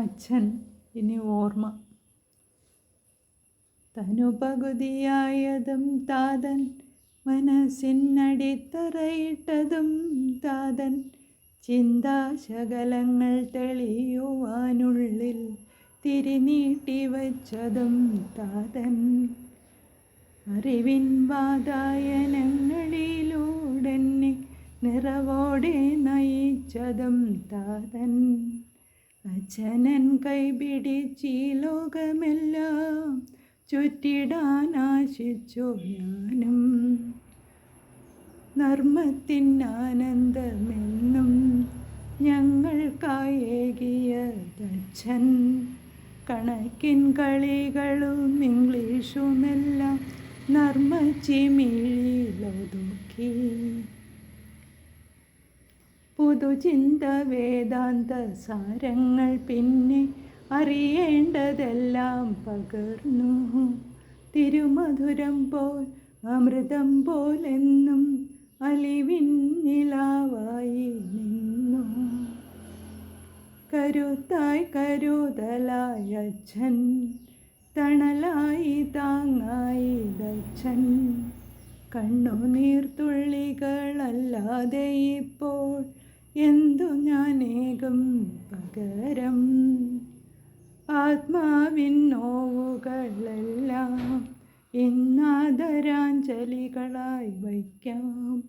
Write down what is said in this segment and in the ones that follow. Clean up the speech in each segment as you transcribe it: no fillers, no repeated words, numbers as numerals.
അച്ഛൻ ഇനി ഓർമ്മ. തനു പകുതിയായതും താതൻ മനസ്സിനടിത്തറയിട്ടതും താതൻ ചിന്താശകലങ്ങൾ തെളിയുവാനുള്ളിൽ തിരിനീട്ടി വച്ചതും താതൻ അറിവിൻ വാതായനങ്ങളിലൂടെന്നെ നിറവോടെ നയിച്ചതും താതൻ അച്ഛനൻ കൈപിടിച്ചീ ലോകമെല്ലാം ചുറ്റിടാൻ ആശിച്ചു ഞാനും. നർമ്മത്തിനാനന്ദമെന്നും ഞങ്ങൾക്കായേകിയതച്ഛൻ കണക്കിൻ കളികളും ഇംഗ്ലീഷുമെല്ലാം നർമ്മച്ചിമിഴിലൊതുക്കി. പുതുചിന്ത വേദാന്ത സാരങ്ങൾ പിന്നെ അറിയേണ്ടതെല്ലാം പകർന്നു. തിരുമധുരം പോൽ അമൃതം പോലെന്നും അലിവിൻ നിലാവായി നിന്നു. കരുത്തായി കരുതലായി അച്ഛൻ, തണലായി താങ്ങായി ദച്ഛൻ. കണ്ണുനീർത്തുള്ളികളല്ലാതെ ഇപ്പോൾ എന്തു ഞാനേകും പകരം. ആത്മാവിൻ നോവുകളെല്ലാം ഇന്നാദരാഞ്ജലികളായി വയ്ക്കാം.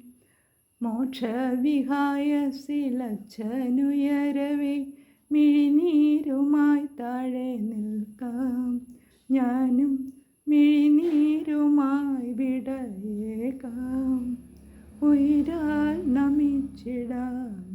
മോക്ഷവിഹായസിലച്ഛനുയരവേ മിഴിനീരുമായി താഴെ നിൽക്കാം. ഞാനും മിഴിനീരുമായി വിടയേകാം. ഉയരാൽ നമിച്ചിടാം.